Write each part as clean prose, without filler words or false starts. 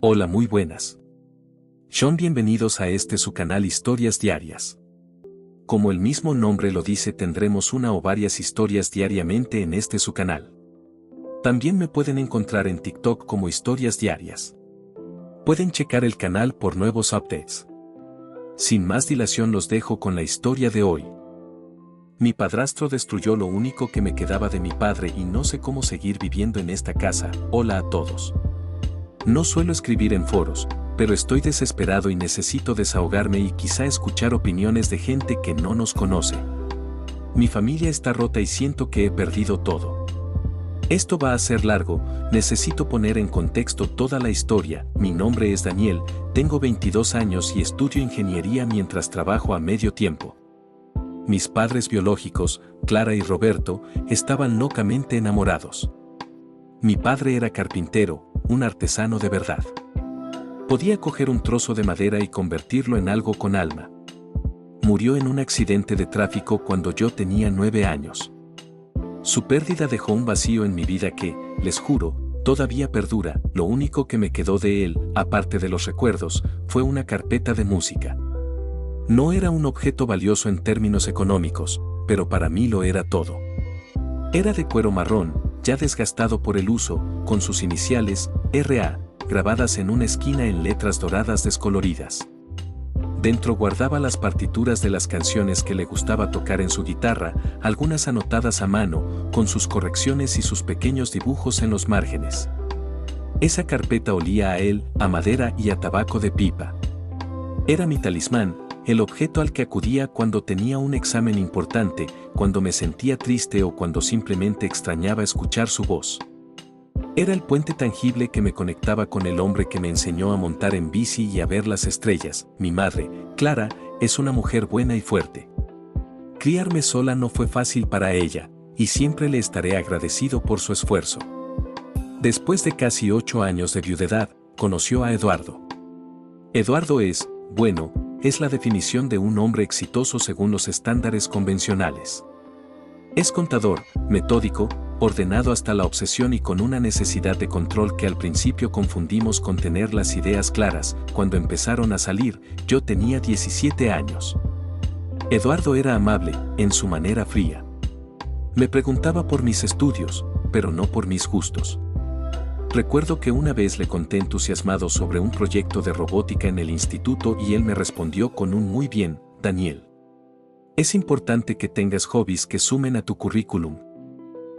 Hola, muy buenas. Son bienvenidos a su canal Historias Diarias. Como el mismo nombre lo dice, tendremos una o varias historias diariamente en su canal. También me pueden encontrar en TikTok como Historias Diarias. Pueden checar el canal por nuevos updates. Sin más dilación, los dejo con la historia de hoy. Mi padrastro destruyó lo único que me quedaba de mi padre y no sé cómo seguir viviendo en esta casa. Hola a todos. No suelo escribir en foros, pero estoy desesperado y necesito desahogarme y quizá escuchar opiniones de gente que no nos conoce. Mi familia está rota y siento que he perdido todo. Esto va a ser largo, necesito poner en contexto toda la historia. Mi nombre es Daniel, tengo 22 años y estudio ingeniería mientras trabajo a medio tiempo. Mis padres biológicos, Clara y Roberto, estaban locamente enamorados. Mi padre era carpintero, un artesano de verdad. Podía coger un trozo de madera y convertirlo en algo con alma. Murió en un accidente de tráfico cuando yo tenía 9 años. Su pérdida dejó un vacío en mi vida que, les juro, todavía perdura. Lo único que me quedó de él, aparte de los recuerdos, fue una carpeta de música. No era un objeto valioso en términos económicos, pero para mí lo era todo. Era de cuero marrón, ya desgastado por el uso, con sus iniciales, R.A., grabadas en una esquina en letras doradas descoloridas. Dentro guardaba las partituras de las canciones que le gustaba tocar en su guitarra, algunas anotadas a mano, con sus correcciones y sus pequeños dibujos en los márgenes. Esa carpeta olía a él, a madera y a tabaco de pipa. Era mi talismán, el objeto al que acudía cuando tenía un examen importante, cuando me sentía triste o cuando simplemente extrañaba escuchar su voz. Era el puente tangible que me conectaba con el hombre que me enseñó a montar en bici y a ver las estrellas. Mi madre, Clara, es una mujer buena y fuerte. Criarme sola no fue fácil para ella, y siempre le estaré agradecido por su esfuerzo. Después de casi 8 años de viudedad, conoció a Eduardo. Eduardo es, bueno, es la definición de un hombre exitoso según los estándares convencionales. Es contador, metódico, ordenado hasta la obsesión y con una necesidad de control que al principio confundimos con tener las ideas claras. Cuando empezaron a salir, yo tenía 17 años. Eduardo era amable, en su manera fría. Me preguntaba por mis estudios, pero no por mis gustos. Recuerdo que una vez le conté entusiasmado sobre un proyecto de robótica en el instituto y él me respondió con un muy bien, Daniel. Es importante que tengas hobbies que sumen a tu currículum.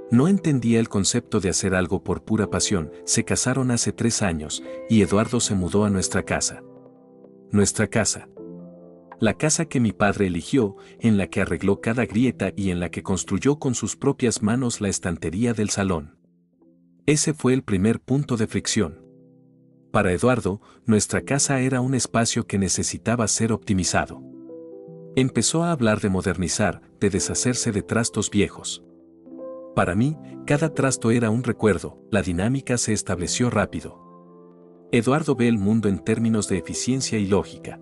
No entendía el concepto de hacer algo por pura pasión. Se casaron hace 3 años y Eduardo se mudó a nuestra casa. Nuestra casa. La casa que mi padre eligió, en la que arregló cada grieta y en la que construyó con sus propias manos la estantería del salón. Ese fue el primer punto de fricción. Para Eduardo, nuestra casa era un espacio que necesitaba ser optimizado. Empezó a hablar de modernizar, de deshacerse de trastos viejos. Para mí, cada trasto era un recuerdo, la dinámica se estableció rápido. Eduardo ve el mundo en términos de eficiencia y lógica.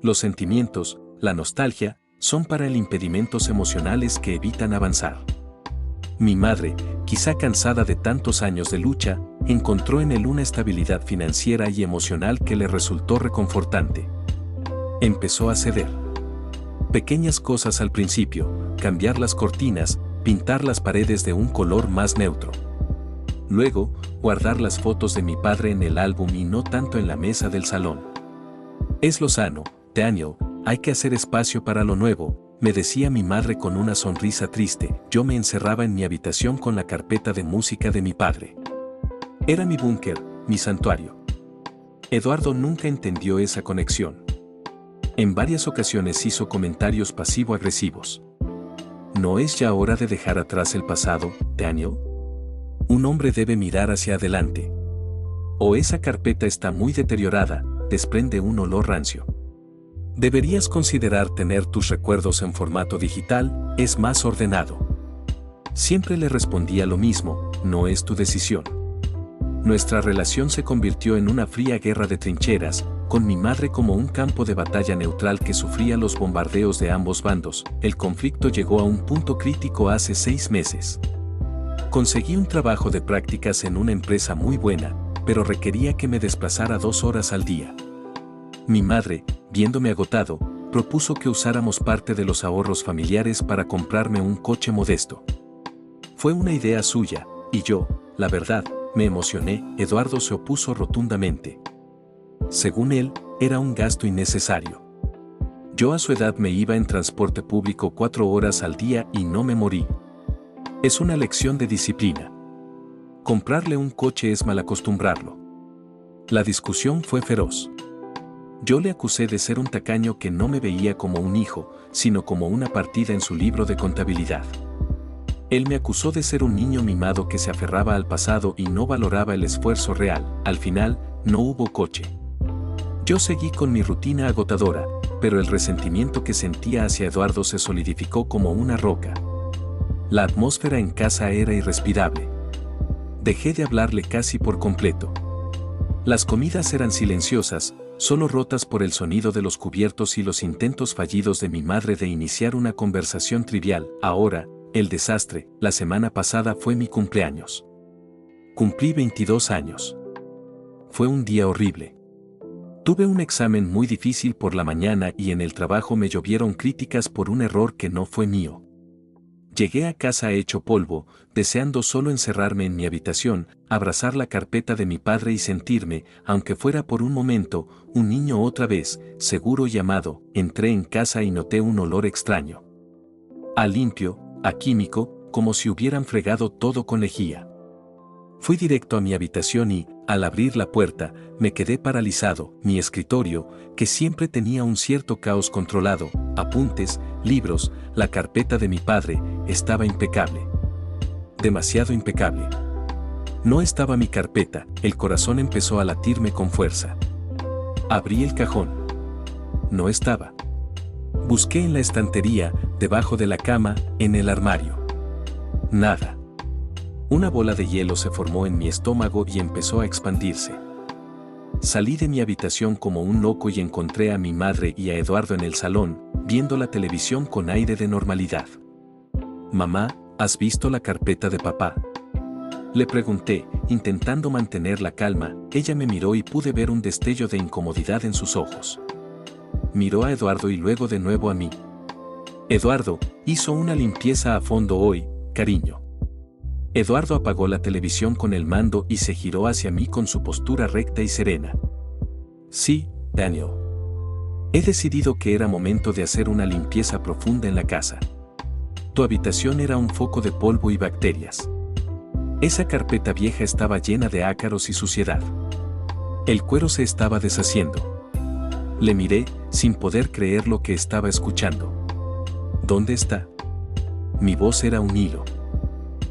Los sentimientos, la nostalgia, son para él impedimentos emocionales que evitan avanzar. Mi madre, quizá cansada de tantos años de lucha, encontró en él una estabilidad financiera y emocional que le resultó reconfortante. Empezó a ceder. Pequeñas cosas al principio, cambiar las cortinas, pintar las paredes de un color más neutro. Luego, guardar las fotos de mi padre en el álbum y no tanto en la mesa del salón. Es lo sano, Daniel, hay que hacer espacio para lo nuevo, me decía mi madre con una sonrisa triste. Yo me encerraba en mi habitación con la carpeta de música de mi padre. Era mi búnker, mi santuario. Eduardo nunca entendió esa conexión. En varias ocasiones hizo comentarios pasivo-agresivos. ¿No es ya hora de dejar atrás el pasado, Daniel? Un hombre debe mirar hacia adelante. O esa carpeta está muy deteriorada, desprende un olor rancio. Deberías considerar tener tus recuerdos en formato digital, es más ordenado. Siempre le respondía lo mismo, no es tu decisión. Nuestra relación se convirtió en una fría guerra de trincheras, con mi madre como un campo de batalla neutral que sufría los bombardeos de ambos bandos. El conflicto llegó a un punto crítico hace 6 meses. Conseguí un trabajo de prácticas en una empresa muy buena, pero requería que me desplazara 2 horas al día. Mi madre, viéndome agotado, propuso que usáramos parte de los ahorros familiares para comprarme un coche modesto. Fue una idea suya, y yo, la verdad, me emocioné. Eduardo se opuso rotundamente. Según él, era un gasto innecesario. Yo a su edad me iba en transporte público 4 horas al día y no me morí. Es una lección de disciplina. Comprarle un coche es malacostumbrarlo. La discusión fue feroz. Yo le acusé de ser un tacaño que no me veía como un hijo, sino como una partida en su libro de contabilidad. Él me acusó de ser un niño mimado que se aferraba al pasado y no valoraba el esfuerzo real. Al final, no hubo coche. Yo seguí con mi rutina agotadora, pero el resentimiento que sentía hacia Eduardo se solidificó como una roca. La atmósfera en casa era irrespirable. Dejé de hablarle casi por completo. Las comidas eran silenciosas, solo rotas por el sonido de los cubiertos y los intentos fallidos de mi madre de iniciar una conversación trivial. Ahora, el desastre. La semana pasada fue mi cumpleaños. Cumplí 22 años. Fue un día horrible. Tuve un examen muy difícil por la mañana y en el trabajo me llovieron críticas por un error que no fue mío. Llegué a casa hecho polvo, deseando solo encerrarme en mi habitación, abrazar la carpeta de mi padre y sentirme, aunque fuera por un momento, un niño otra vez, seguro y amado. Entré en casa y noté un olor extraño. A limpio, a químico, como si hubieran fregado todo con lejía. Fui directo a mi habitación y, al abrir la puerta, me quedé paralizado. Mi escritorio, que siempre tenía un cierto caos controlado, apuntes, libros, la carpeta de mi padre, estaba impecable. Demasiado impecable. No estaba mi carpeta, el corazón empezó a latirme con fuerza. Abrí el cajón. No estaba. Busqué en la estantería, debajo de la cama, en el armario. Nada. Una bola de hielo se formó en mi estómago y empezó a expandirse. Salí de mi habitación como un loco y encontré a mi madre y a Eduardo en el salón, viendo la televisión con aire de normalidad. «Mamá, ¿has visto la carpeta de papá?», le pregunté, intentando mantener la calma. Ella me miró y pude ver un destello de incomodidad en sus ojos. Miró a Eduardo y luego de nuevo a mí. «Eduardo, hizo una limpieza a fondo hoy, cariño». Eduardo apagó la televisión con el mando y se giró hacia mí con su postura recta y serena. «Sí, Daniel. He decidido que era momento de hacer una limpieza profunda en la casa. Tu habitación era un foco de polvo y bacterias. Esa carpeta vieja estaba llena de ácaros y suciedad. El cuero se estaba deshaciendo». Le miré, sin poder creer lo que estaba escuchando. «¿Dónde está?». Mi voz era un hilo.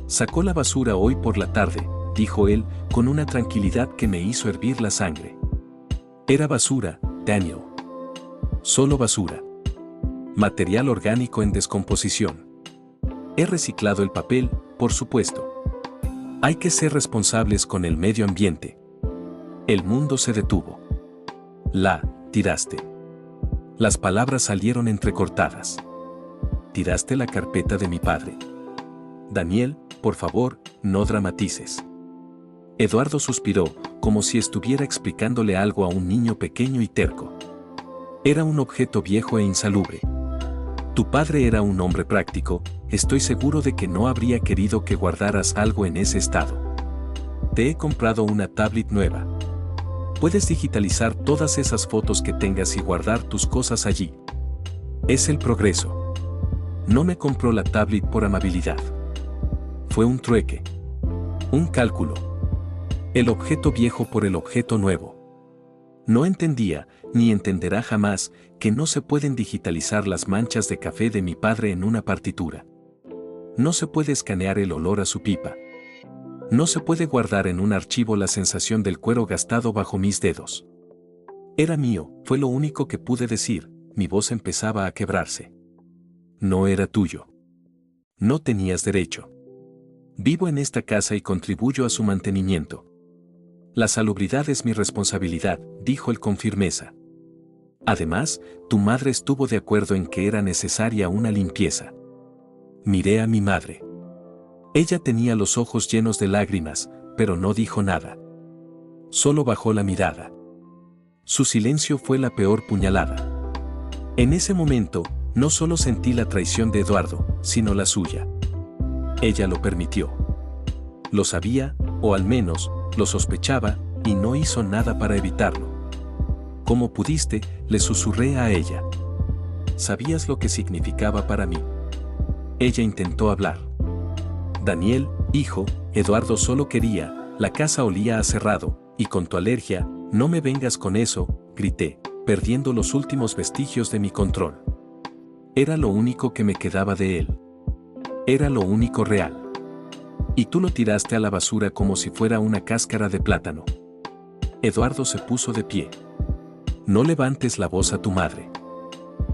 «Sacó la basura hoy por la tarde», dijo él, con una tranquilidad que me hizo hervir la sangre. Era basura, Daniel. Solo basura. Material orgánico en descomposición. He reciclado el papel, por supuesto. Hay que ser responsables con el medio ambiente. El mundo se detuvo. La tiraste. Las palabras salieron entrecortadas. Tiraste la carpeta de mi padre. Daniel, por favor, no dramatices. Eduardo suspiró, como si estuviera explicándole algo a un niño pequeño y terco. Era un objeto viejo e insalubre. Tu padre era un hombre práctico, estoy seguro de que no habría querido que guardaras algo en ese estado. Te he comprado una tablet nueva. Puedes digitalizar todas esas fotos que tengas y guardar tus cosas allí. Es el progreso. No me compró la tablet por amabilidad. Fue un trueque. Un cálculo. El objeto viejo por el objeto nuevo. No entendía, ni entenderá jamás, que no se pueden digitalizar las manchas de café de mi padre en una partitura. No se puede escanear el olor a su pipa. No se puede guardar en un archivo la sensación del cuero gastado bajo mis dedos. Era mío, fue lo único que pude decir. Mi voz empezaba a quebrarse. No era tuyo. No tenías derecho. Vivo en esta casa y contribuyo a su mantenimiento. La salubridad es mi responsabilidad, dijo él con firmeza. Además, tu madre estuvo de acuerdo en que era necesaria una limpieza. Miré a mi madre. Ella tenía los ojos llenos de lágrimas, pero no dijo nada. Solo bajó la mirada. Su silencio fue la peor puñalada. En ese momento, no solo sentí la traición de Eduardo, sino la suya. Ella lo permitió. Lo sabía, o al menos, lo sospechaba, y no hizo nada para evitarlo. ¿Cómo pudiste?, le susurré a ella. ¿Sabías lo que significaba para mí? Ella intentó hablar. Daniel, hijo, Eduardo solo quería, la casa olía a cerrado, y con tu alergia, no me vengas con eso, grité, perdiendo los últimos vestigios de mi control. Era lo único que me quedaba de él. Era lo único real. Y tú lo tiraste a la basura como si fuera una cáscara de plátano. Eduardo se puso de pie. No levantes la voz a tu madre.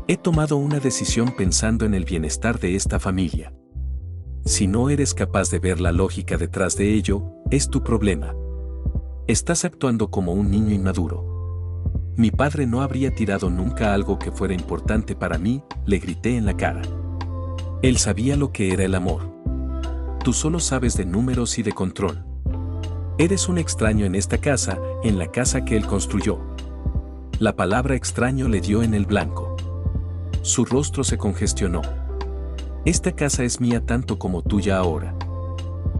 He tomado una decisión pensando en el bienestar de esta familia. Si no eres capaz de ver la lógica detrás de ello, es tu problema. Estás actuando como un niño inmaduro. Mi padre no habría tirado nunca algo que fuera importante para mí, le grité en la cara. Él sabía lo que era el amor. Tú solo sabes de números y de control. Eres un extraño en esta casa, en la casa que él construyó. La palabra extraño le dio en el blanco. Su rostro se congestionó. Esta casa es mía tanto como tuya ahora.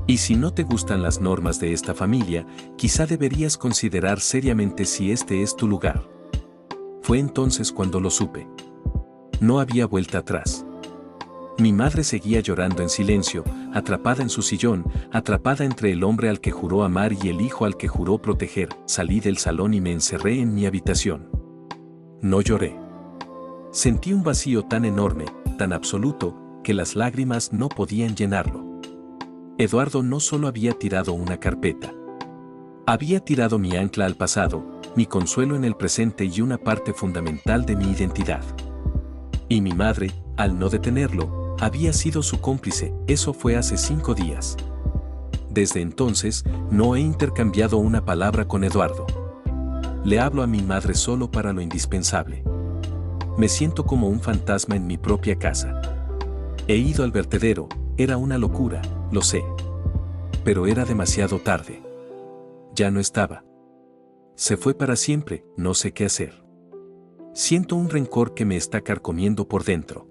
Y si no te gustan las normas de esta familia, quizá deberías considerar seriamente si este es tu lugar. Fue entonces cuando lo supe. No había vuelta atrás. Mi madre seguía llorando en silencio, atrapada en su sillón, atrapada entre el hombre al que juró amar y el hijo al que juró proteger. Salí del salón y me encerré en mi habitación. No lloré. Sentí un vacío tan enorme, tan absoluto, que las lágrimas no podían llenarlo. Eduardo no solo había tirado una carpeta. Había tirado mi ancla al pasado, mi consuelo en el presente y una parte fundamental de mi identidad. Y mi madre, al no detenerlo, había sido su cómplice. Eso fue hace 5 días. Desde entonces, no he intercambiado una palabra con Eduardo. Le hablo a mi madre solo para lo indispensable. Me siento como un fantasma en mi propia casa. He ido al vertedero, era una locura, lo sé. Pero era demasiado tarde. Ya no estaba. Se fue para siempre, no sé qué hacer. Siento un rencor que me está carcomiendo por dentro.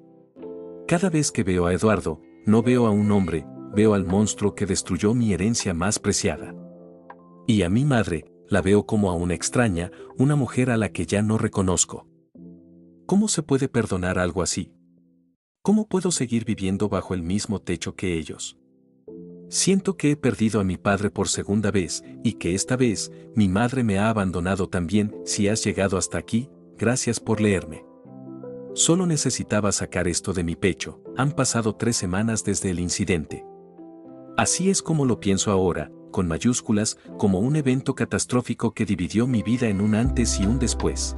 Cada vez que veo a Eduardo, no veo a un hombre, veo al monstruo que destruyó mi herencia más preciada. Y a mi madre, la veo como a una extraña, una mujer a la que ya no reconozco. ¿Cómo se puede perdonar algo así? ¿Cómo puedo seguir viviendo bajo el mismo techo que ellos? Siento que he perdido a mi padre por segunda vez, y que esta vez, mi madre me ha abandonado también. Si has llegado hasta aquí, gracias por leerme. Solo necesitaba sacar esto de mi pecho. Han pasado 3 semanas desde el incidente. Así es como lo pienso ahora, con mayúsculas, como un evento catastrófico que dividió mi vida en un antes y un después.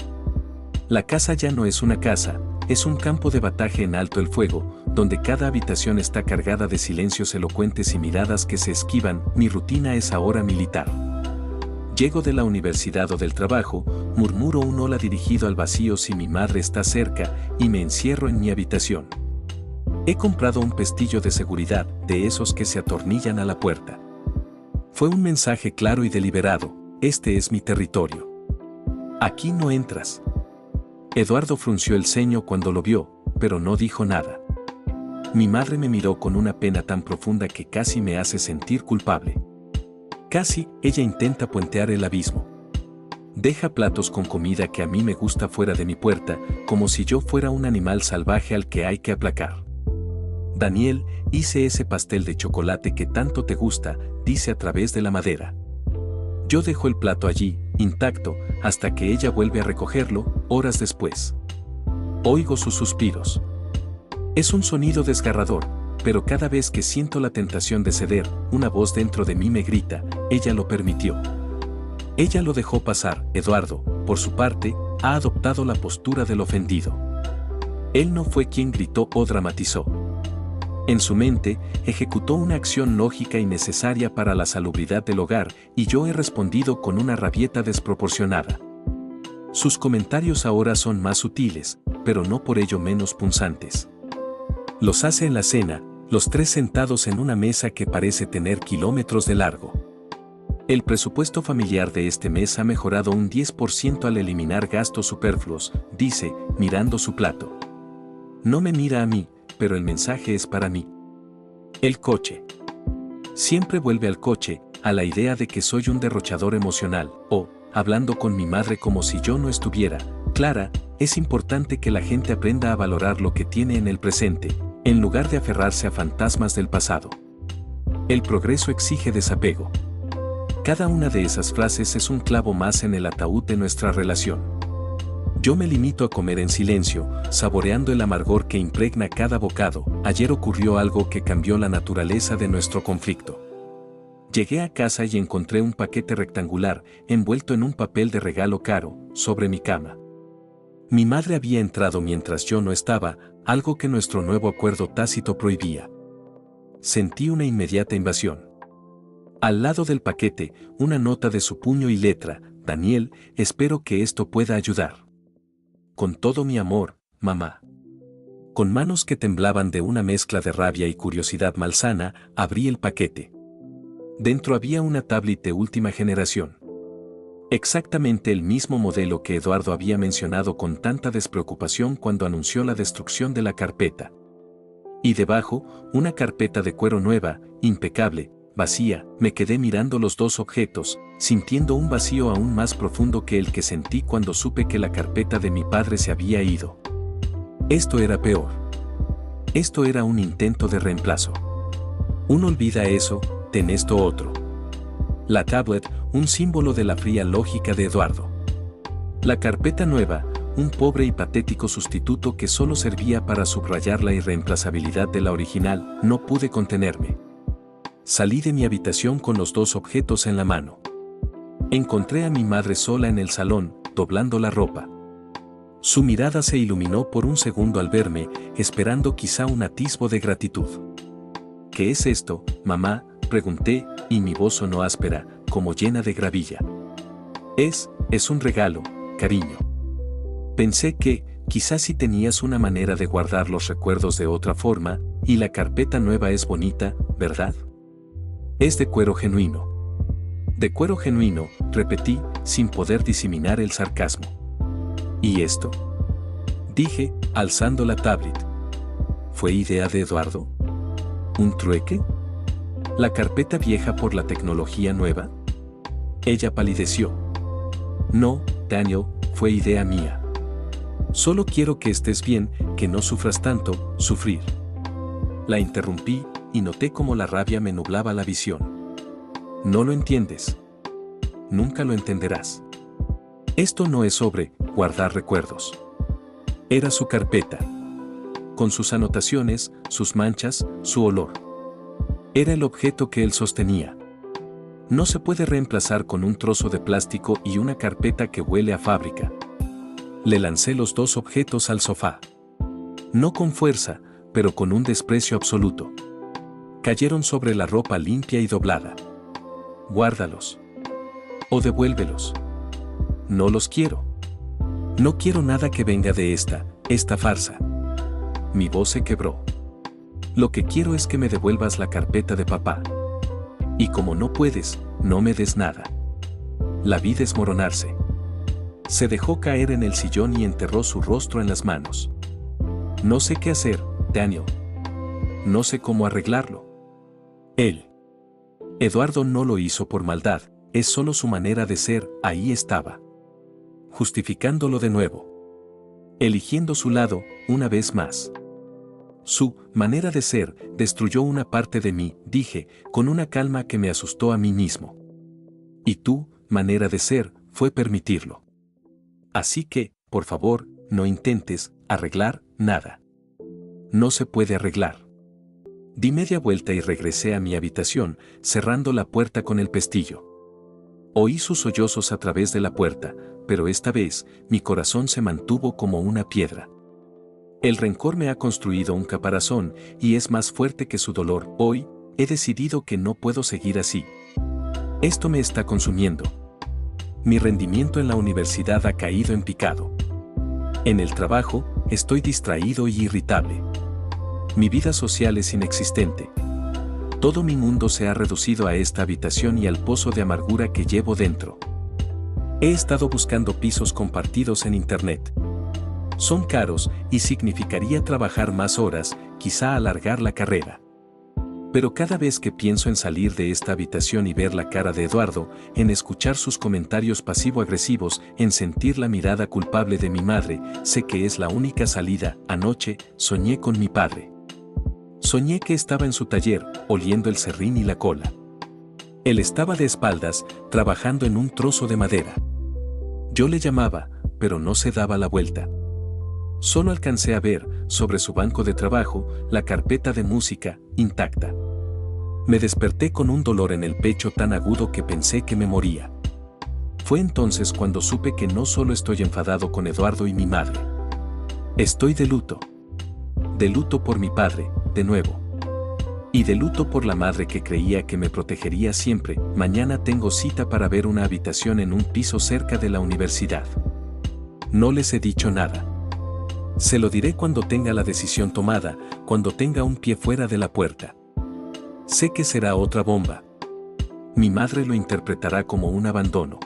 La casa ya no es una casa, es un campo de batalla en alto el fuego, donde cada habitación está cargada de silencios elocuentes y miradas que se esquivan. Mi rutina es ahora militar. Llego de la universidad o del trabajo, murmuro un hola dirigido al vacío si mi madre está cerca, y me encierro en mi habitación. He comprado un pestillo de seguridad, de esos que se atornillan a la puerta. Fue un mensaje claro y deliberado: este es mi territorio. Aquí no entras. Eduardo frunció el ceño cuando lo vio, pero no dijo nada. Mi madre me miró con una pena tan profunda que casi me hace sentir culpable. Casi, ella intenta puentear el abismo. Deja platos con comida que a mí me gusta fuera de mi puerta, como si yo fuera un animal salvaje al que hay que aplacar. Daniel, hice ese pastel de chocolate que tanto te gusta, dice a través de la madera. Yo dejo el plato allí, intacto, hasta que ella vuelve a recogerlo, horas después. Oigo sus suspiros. Es un sonido desgarrador, pero cada vez que siento la tentación de ceder, una voz dentro de mí me grita: ella lo permitió. Ella lo dejó pasar. Eduardo, por su parte, ha adoptado la postura del ofendido. Él no fue quien gritó o dramatizó. En su mente, ejecutó una acción lógica y necesaria para la salubridad del hogar, y yo he respondido con una rabieta desproporcionada. Sus comentarios ahora son más sutiles, pero no por ello menos punzantes. Los hace en la cena, los 3 sentados en una mesa que parece tener kilómetros de largo. El presupuesto familiar de este mes ha mejorado un 10% al eliminar gastos superfluos, dice, mirando su plato. No me mira a mí, pero el mensaje es para mí. El coche. Siempre vuelve al coche, a la idea de que soy un derrochador emocional, o, hablando con mi madre como si yo no estuviera. Clara, es importante que la gente aprenda a valorar lo que tiene en el presente, en lugar de aferrarse a fantasmas del pasado. El progreso exige desapego. Cada una de esas frases es un clavo más en el ataúd de nuestra relación. Yo me limito a comer en silencio, saboreando el amargor que impregna cada bocado. Ayer ocurrió algo que cambió la naturaleza de nuestro conflicto. Llegué a casa y encontré un paquete rectangular, envuelto en un papel de regalo caro, sobre mi cama. Mi madre había entrado mientras yo no estaba, algo que nuestro nuevo acuerdo tácito prohibía. Sentí una inmediata invasión. Al lado del paquete, una nota de su puño y letra: Daniel, espero que esto pueda ayudar. Con todo mi amor, mamá. Con manos que temblaban de una mezcla de rabia y curiosidad malsana, abrí el paquete. Dentro había una tablet de última generación. Exactamente el mismo modelo que Eduardo había mencionado con tanta despreocupación cuando anunció la destrucción de la carpeta. Y debajo, una carpeta de cuero nueva, impecable, vacía. Me quedé mirando los dos objetos, sintiendo un vacío aún más profundo que el que sentí cuando supe que la carpeta de mi padre se había ido. Esto era peor. Esto era un intento de reemplazo. Uno olvida eso, ten esto otro. La tablet, un símbolo de la fría lógica de Eduardo. La carpeta nueva, un pobre y patético sustituto que solo servía para subrayar la irreemplazabilidad de la original. No pude contenerme. Salí de mi habitación con los dos objetos en la mano. Encontré a mi madre sola en el salón, doblando la ropa. Su mirada se iluminó por un segundo al verme, esperando quizá un atisbo de gratitud. ¿Qué es esto, mamá?, pregunté, y mi voz sonó áspera, como llena de gravilla. Es un regalo, cariño. Pensé que, quizás si tenías una manera de guardar los recuerdos de otra forma, y la carpeta nueva es bonita, ¿verdad? Es de cuero genuino. De cuero genuino, repetí, sin poder diseminar el sarcasmo. ¿Y esto?, dije, alzando la tablet. ¿Fue idea de Eduardo? ¿Un trueque? ¿La carpeta vieja por la tecnología nueva? Ella palideció. No, Daniel, fue idea mía. Solo quiero que estés bien, que no sufras tanto, sufrir. La interrumpí, y noté cómo la rabia me nublaba la visión. No lo entiendes. Nunca lo entenderás. Esto no es sobre guardar recuerdos. Era su carpeta. Con sus anotaciones, sus manchas, su olor. Era el objeto que él sostenía. No se puede reemplazar con un trozo de plástico y una carpeta que huele a fábrica. Le lancé los dos objetos al sofá. No con fuerza, pero con un desprecio absoluto. Cayeron sobre la ropa limpia y doblada. Guárdalos. O devuélvelos. No los quiero. No quiero nada que venga de esta farsa. Mi voz se quebró. Lo que quiero es que me devuelvas la carpeta de papá. Y como no puedes, no me des nada. La vi desmoronarse. Se dejó caer en el sillón y enterró su rostro en las manos. No sé qué hacer, Daniel. No sé cómo arreglarlo. Eduardo no lo hizo por maldad, es solo su manera de ser, ahí estaba. Justificándolo de nuevo. Eligiendo su lado, una vez más. Su manera de ser destruyó una parte de mí, dije, con una calma que me asustó a mí mismo. Y tu manera de ser fue permitirlo. Así que, por favor, no intentes arreglar nada. No se puede arreglar. Di media vuelta y regresé a mi habitación, cerrando la puerta con el pestillo. Oí sus sollozos a través de la puerta, pero esta vez, mi corazón se mantuvo como una piedra. El rencor me ha construido un caparazón, y es más fuerte que su dolor. Hoy, he decidido que no puedo seguir así. Esto me está consumiendo. Mi rendimiento en la universidad ha caído en picado. En el trabajo, estoy distraído y irritable. Mi vida social es inexistente. Todo mi mundo se ha reducido a esta habitación y al pozo de amargura que llevo dentro. He estado buscando pisos compartidos en internet. Son caros y significaría trabajar más horas, quizá alargar la carrera. Pero cada vez que pienso en salir de esta habitación y ver la cara de Eduardo, en escuchar sus comentarios pasivo-agresivos, en sentir la mirada culpable de mi madre, sé que es la única salida. Anoche, soñé con mi padre. Soñé que estaba en su taller, oliendo el serrín y la cola. Él estaba de espaldas, trabajando en un trozo de madera. Yo le llamaba, pero no se daba la vuelta. Solo alcancé a ver, sobre su banco de trabajo, la carpeta de música, intacta. Me desperté con un dolor en el pecho tan agudo que pensé que me moría. Fue entonces cuando supe que no solo estoy enfadado con Eduardo y mi madre. Estoy de luto. De luto por mi padre, de nuevo. Y de luto por la madre que creía que me protegería siempre. Mañana tengo cita para ver una habitación en un piso cerca de la universidad. No les he dicho nada. Se lo diré cuando tenga la decisión tomada, cuando tenga un pie fuera de la puerta. Sé que será otra bomba. Mi madre lo interpretará como un abandono.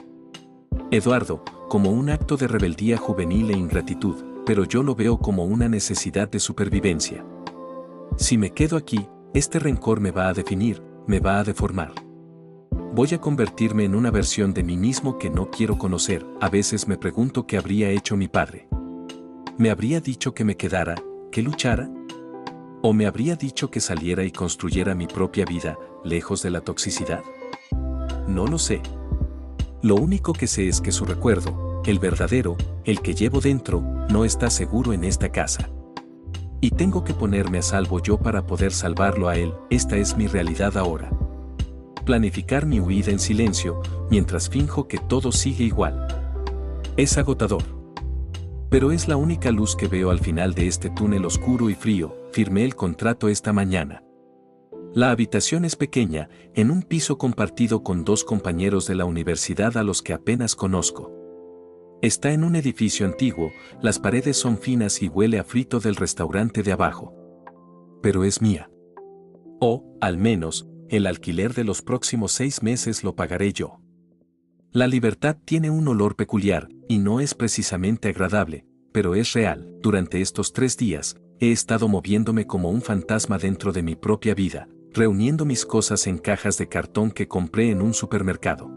Eduardo, como un acto de rebeldía juvenil e ingratitud, pero yo lo veo como una necesidad de supervivencia. Si me quedo aquí, este rencor me va a definir, me va a deformar. Voy a convertirme en una versión de mí mismo que no quiero conocer. A veces me pregunto qué habría hecho mi padre. ¿Me habría dicho que me quedara, que luchara? ¿O me habría dicho que saliera y construyera mi propia vida, lejos de la toxicidad? No lo sé. Lo único que sé es que su recuerdo, el verdadero, el que llevo dentro, no está seguro en esta casa. Y tengo que ponerme a salvo yo para poder salvarlo a él. Esta es mi realidad ahora. Planificar mi huida en silencio, mientras finjo que todo sigue igual. Es agotador. Pero es la única luz que veo al final de este túnel oscuro y frío. Firmé el contrato esta mañana. La habitación es pequeña, en un piso compartido con 2 compañeros de la universidad a los que apenas conozco. Está en un edificio antiguo, las paredes son finas y huele a frito del restaurante de abajo. Pero es mía. O, al menos, el alquiler de los próximos 6 meses lo pagaré yo. La libertad tiene un olor peculiar, y no es precisamente agradable, pero es real. Durante estos 3 días, he estado moviéndome como un fantasma dentro de mi propia vida, reuniendo mis cosas en cajas de cartón que compré en un supermercado.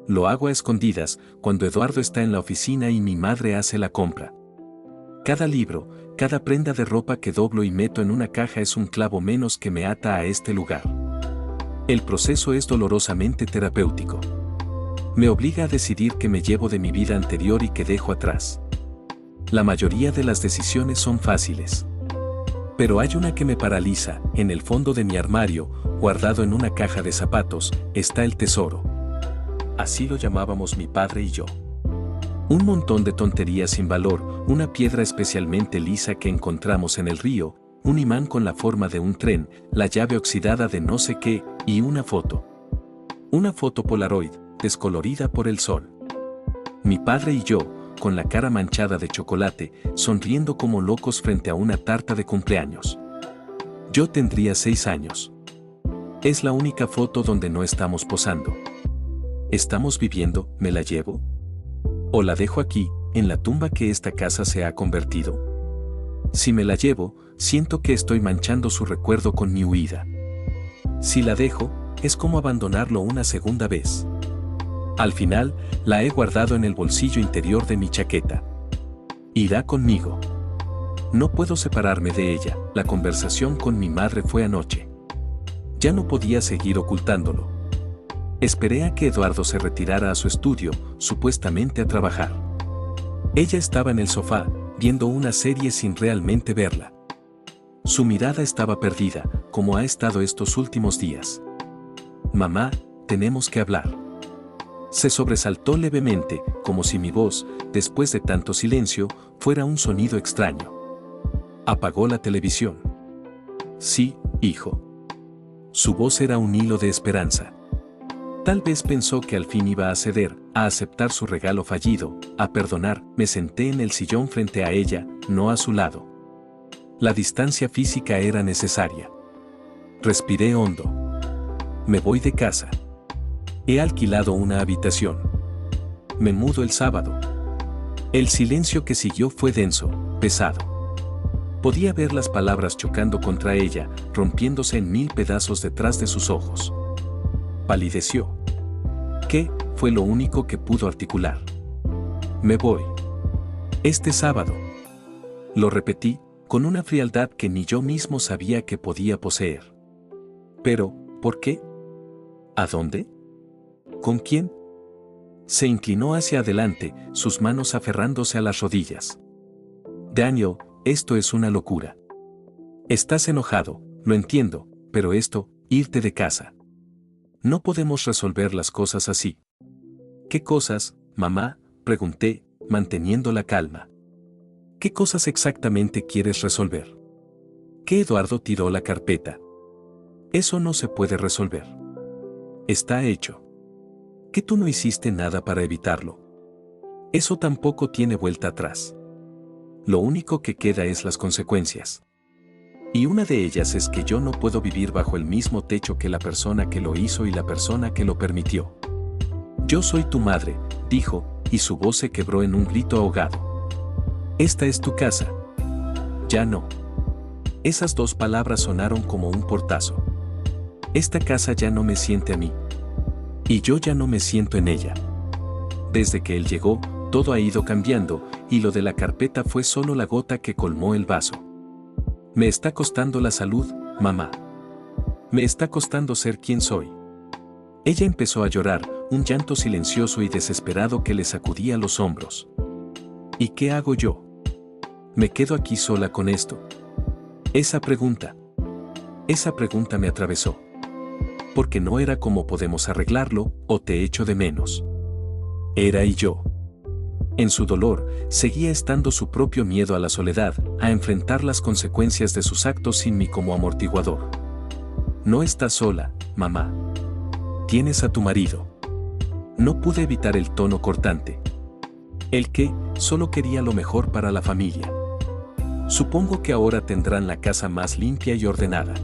Lo hago a escondidas, cuando Eduardo está en la oficina y mi madre hace la compra. Cada libro, cada prenda de ropa que doblo y meto en una caja es un clavo menos que me ata a este lugar. El proceso es dolorosamente terapéutico. Me obliga a decidir qué me llevo de mi vida anterior y qué dejo atrás. La mayoría de las decisiones son fáciles. Pero hay una que me paraliza. En el fondo de mi armario, guardado en una caja de zapatos, está el tesoro. Así lo llamábamos mi padre y yo. Un montón de tonterías sin valor, una piedra especialmente lisa que encontramos en el río, un imán con la forma de un tren, la llave oxidada de no sé qué, y una foto. Una foto Polaroid, descolorida por el sol. Mi padre y yo, con la cara manchada de chocolate, sonriendo como locos frente a una tarta de cumpleaños. Yo tendría 6 años. Es la única foto donde no estamos posando. ¿Estamos viviendo, me la llevo? ¿O la dejo aquí, en la tumba que esta casa se ha convertido? Si me la llevo, siento que estoy manchando su recuerdo con mi huida. Si la dejo, es como abandonarlo una segunda vez. Al final, la he guardado en el bolsillo interior de mi chaqueta. Irá conmigo. No puedo separarme de ella. La conversación con mi madre fue anoche. Ya no podía seguir ocultándolo. Esperé a que Eduardo se retirara a su estudio, supuestamente a trabajar. Ella estaba en el sofá, viendo una serie sin realmente verla. Su mirada estaba perdida, como ha estado estos últimos días. Mamá, tenemos que hablar. Se sobresaltó levemente, como si mi voz, después de tanto silencio, fuera un sonido extraño. Apagó la televisión. Sí, hijo. Su voz era un hilo de esperanza. Tal vez pensó que al fin iba a ceder, a aceptar su regalo fallido, a perdonar. Me senté en el sillón frente a ella, no a su lado. La distancia física era necesaria. Respiré hondo. Me voy de casa. He alquilado una habitación. Me mudo el sábado. El silencio que siguió fue denso, pesado. Podía ver las palabras chocando contra ella, rompiéndose en mil pedazos detrás de sus ojos. Palideció. ¿Qué? Fue lo único que pudo articular. Me voy. Este sábado. Lo repetí, con una frialdad que ni yo mismo sabía que podía poseer. Pero, ¿por qué? ¿A dónde? ¿Con quién? Se inclinó hacia adelante, sus manos aferrándose a las rodillas. Daniel, esto es una locura. Estás enojado, lo entiendo, pero irte de casa. No podemos resolver las cosas así. ¿Qué cosas, mamá?, pregunté, manteniendo la calma. ¿Qué cosas exactamente quieres resolver? Que Eduardo tiró la carpeta. Eso no se puede resolver. Está hecho. Que tú no hiciste nada para evitarlo. Eso tampoco tiene vuelta atrás. Lo único que queda es las consecuencias. Y una de ellas es que yo no puedo vivir bajo el mismo techo que la persona que lo hizo y la persona que lo permitió. Yo soy tu madre, dijo, y su voz se quebró en un grito ahogado. Esta es tu casa. Ya no. Esas dos palabras sonaron como un portazo. Esta casa ya no me siente a mí. Y yo ya no me siento en ella. Desde que él llegó, todo ha ido cambiando, y lo de la carpeta fue solo la gota que colmó el vaso. Me está costando la salud, mamá. Me está costando ser quien soy. Ella empezó a llorar, un llanto silencioso y desesperado que le sacudía los hombros. ¿Y qué hago yo? ¿Me quedo aquí sola con esto? Esa pregunta me atravesó. Porque no era como podemos arreglarlo, o te echo de menos. Era y yo. En su dolor, seguía estando su propio miedo a la soledad, a enfrentar las consecuencias de sus actos sin mí como amortiguador. No estás sola, mamá. Tienes a tu marido. No pude evitar el tono cortante. El que solo quería lo mejor para la familia. Supongo que ahora tendrán la casa más limpia y ordenada.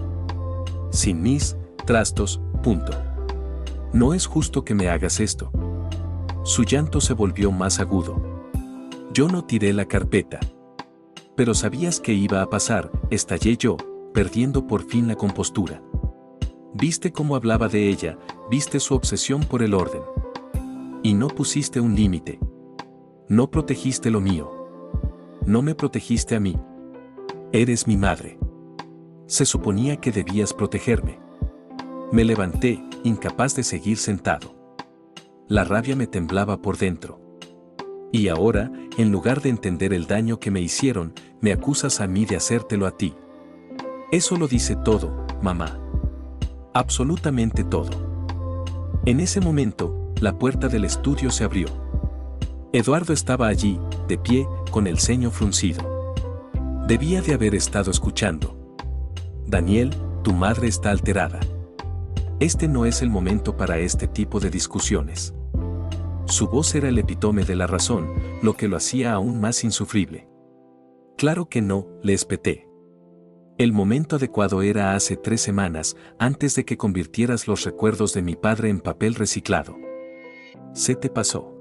Sin mis trastos, punto. No es justo que me hagas esto. Su llanto se volvió más agudo. Yo no tiré la carpeta. Pero sabías que iba a pasar, estallé yo, perdiendo por fin la compostura. Viste cómo hablaba de ella, viste su obsesión por el orden. Y no pusiste un límite. No protegiste lo mío. No me protegiste a mí. Eres mi madre. Se suponía que debías protegerme. Me levanté, incapaz de seguir sentado. La rabia me temblaba por dentro. Y ahora, en lugar de entender el daño que me hicieron, me acusas a mí de hacértelo a ti. Eso lo dice todo, mamá. Absolutamente todo. En ese momento, la puerta del estudio se abrió. Eduardo estaba allí, de pie, con el ceño fruncido. Debía de haber estado escuchando. Daniel, tu madre está alterada. Este no es el momento para este tipo de discusiones. Su voz era el epítome de la razón, lo que lo hacía aún más insufrible. Claro que no, le espeté. El momento adecuado era hace 3 semanas, antes de que convirtieras los recuerdos de mi padre en papel reciclado. Se te pasó.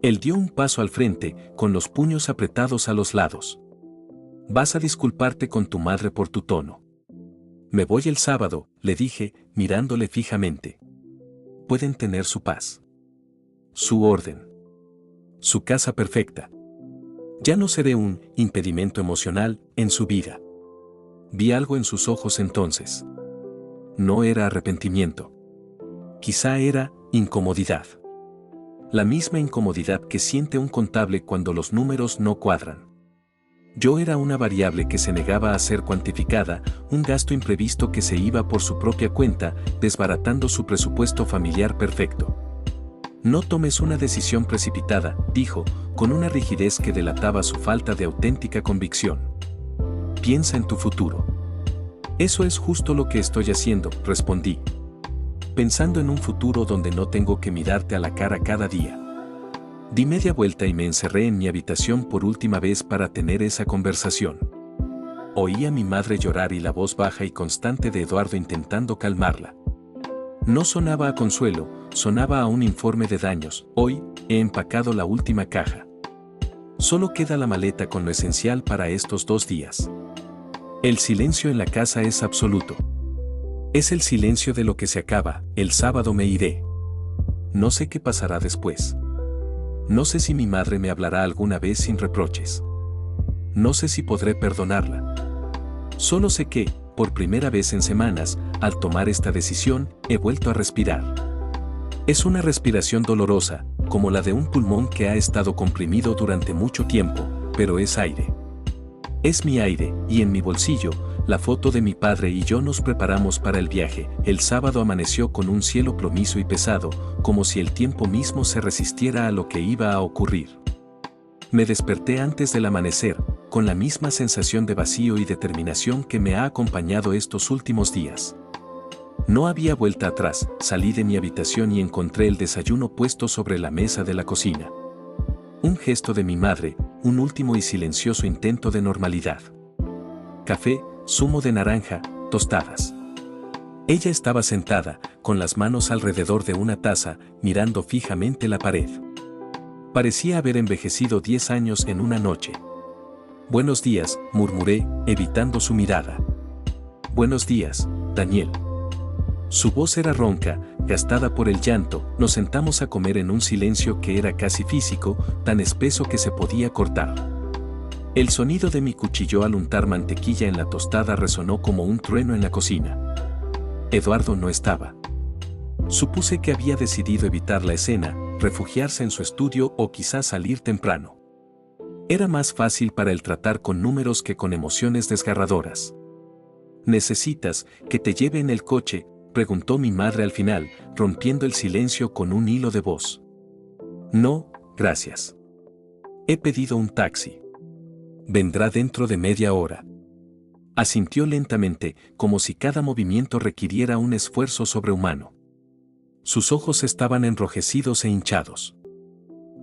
Él dio un paso al frente, con los puños apretados a los lados. Vas a disculparte con tu madre por tu tono. Me voy el sábado, le dije, mirándole fijamente. Pueden tener su paz. Su orden. Su casa perfecta. Ya no seré un impedimento emocional en su vida. Vi algo en sus ojos entonces. No era arrepentimiento. Quizá era incomodidad. La misma incomodidad que siente un contable cuando los números no cuadran. Yo era una variable que se negaba a ser cuantificada, un gasto imprevisto que se iba por su propia cuenta, desbaratando su presupuesto familiar perfecto. No tomes una decisión precipitada, dijo, con una rigidez que delataba su falta de auténtica convicción. Piensa en tu futuro. Eso es justo lo que estoy haciendo, respondí. Pensando en un futuro donde no tengo que mirarte a la cara cada día. Di media vuelta y me encerré en mi habitación por última vez para tener esa conversación. Oí a mi madre llorar y la voz baja y constante de Eduardo intentando calmarla. No sonaba a consuelo, sonaba a un informe de daños. Hoy, he empacado la última caja. Solo queda la maleta con lo esencial para estos 2 días. El silencio en la casa es absoluto. Es el silencio de lo que se acaba. El sábado me iré. No sé qué pasará después. No sé si mi madre me hablará alguna vez sin reproches. No sé si podré perdonarla. Solo sé que, por primera vez en semanas, al tomar esta decisión, he vuelto a respirar. Es una respiración dolorosa, como la de un pulmón que ha estado comprimido durante mucho tiempo, pero es aire. Es mi aire, y en mi bolsillo, la foto de mi padre y yo nos preparamos para el viaje. El sábado amaneció con un cielo plomizo y pesado, como si el tiempo mismo se resistiera a lo que iba a ocurrir. Me desperté antes del amanecer, con la misma sensación de vacío y determinación que me ha acompañado estos últimos días. No había vuelta atrás, salí de mi habitación y encontré el desayuno puesto sobre la mesa de la cocina. Un gesto de mi madre, un último y silencioso intento de normalidad. Café, zumo de naranja, tostadas. Ella estaba sentada, con las manos alrededor de una taza, mirando fijamente la pared. Parecía haber envejecido 10 años en una noche. Buenos días, murmuré, evitando su mirada. Buenos días, Daniel. Su voz era ronca, gastada por el llanto. Nos sentamos a comer en un silencio que era casi físico, tan espeso que se podía cortar. El sonido de mi cuchillo al untar mantequilla en la tostada resonó como un trueno en la cocina. Eduardo no estaba. Supuse que había decidido evitar la escena, refugiarse en su estudio o quizás salir temprano. Era más fácil para él tratar con números que con emociones desgarradoras. ¿Necesitas que te lleve en el coche?, preguntó mi madre al final, rompiendo el silencio con un hilo de voz. No, gracias. He pedido un taxi. Vendrá dentro de media hora. Asintió lentamente, como si cada movimiento requiriera un esfuerzo sobrehumano. Sus ojos estaban enrojecidos e hinchados.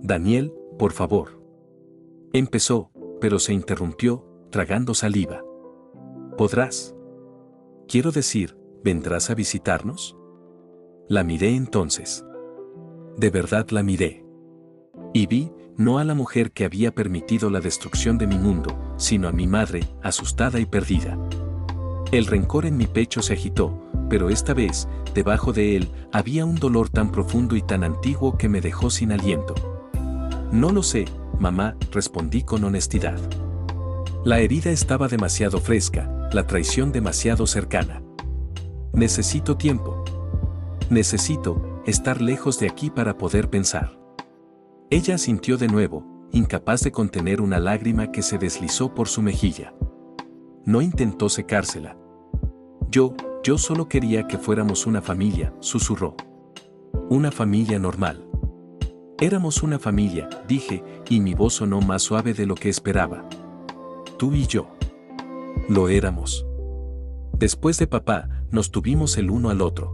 Daniel, por favor. Empezó, pero se interrumpió, tragando saliva. ¿Podrás? Quiero decir, ¿vendrás a visitarnos? La miré entonces. De verdad la miré. Y vi, no a la mujer que había permitido la destrucción de mi mundo, sino a mi madre, asustada y perdida. El rencor en mi pecho se agitó, pero esta vez, debajo de él, había un dolor tan profundo y tan antiguo que me dejó sin aliento. No lo sé, mamá, respondí con honestidad. La herida estaba demasiado fresca, la traición demasiado cercana. Necesito tiempo. Necesito estar lejos de aquí para poder pensar. Ella asintió de nuevo, incapaz de contener una lágrima que se deslizó por su mejilla. No intentó secársela. Yo solo quería que fuéramos una familia, susurró. Una familia normal. Éramos una familia, dije, y mi voz sonó más suave de lo que esperaba. Tú y yo. Lo éramos. Después de papá, nos tuvimos el uno al otro.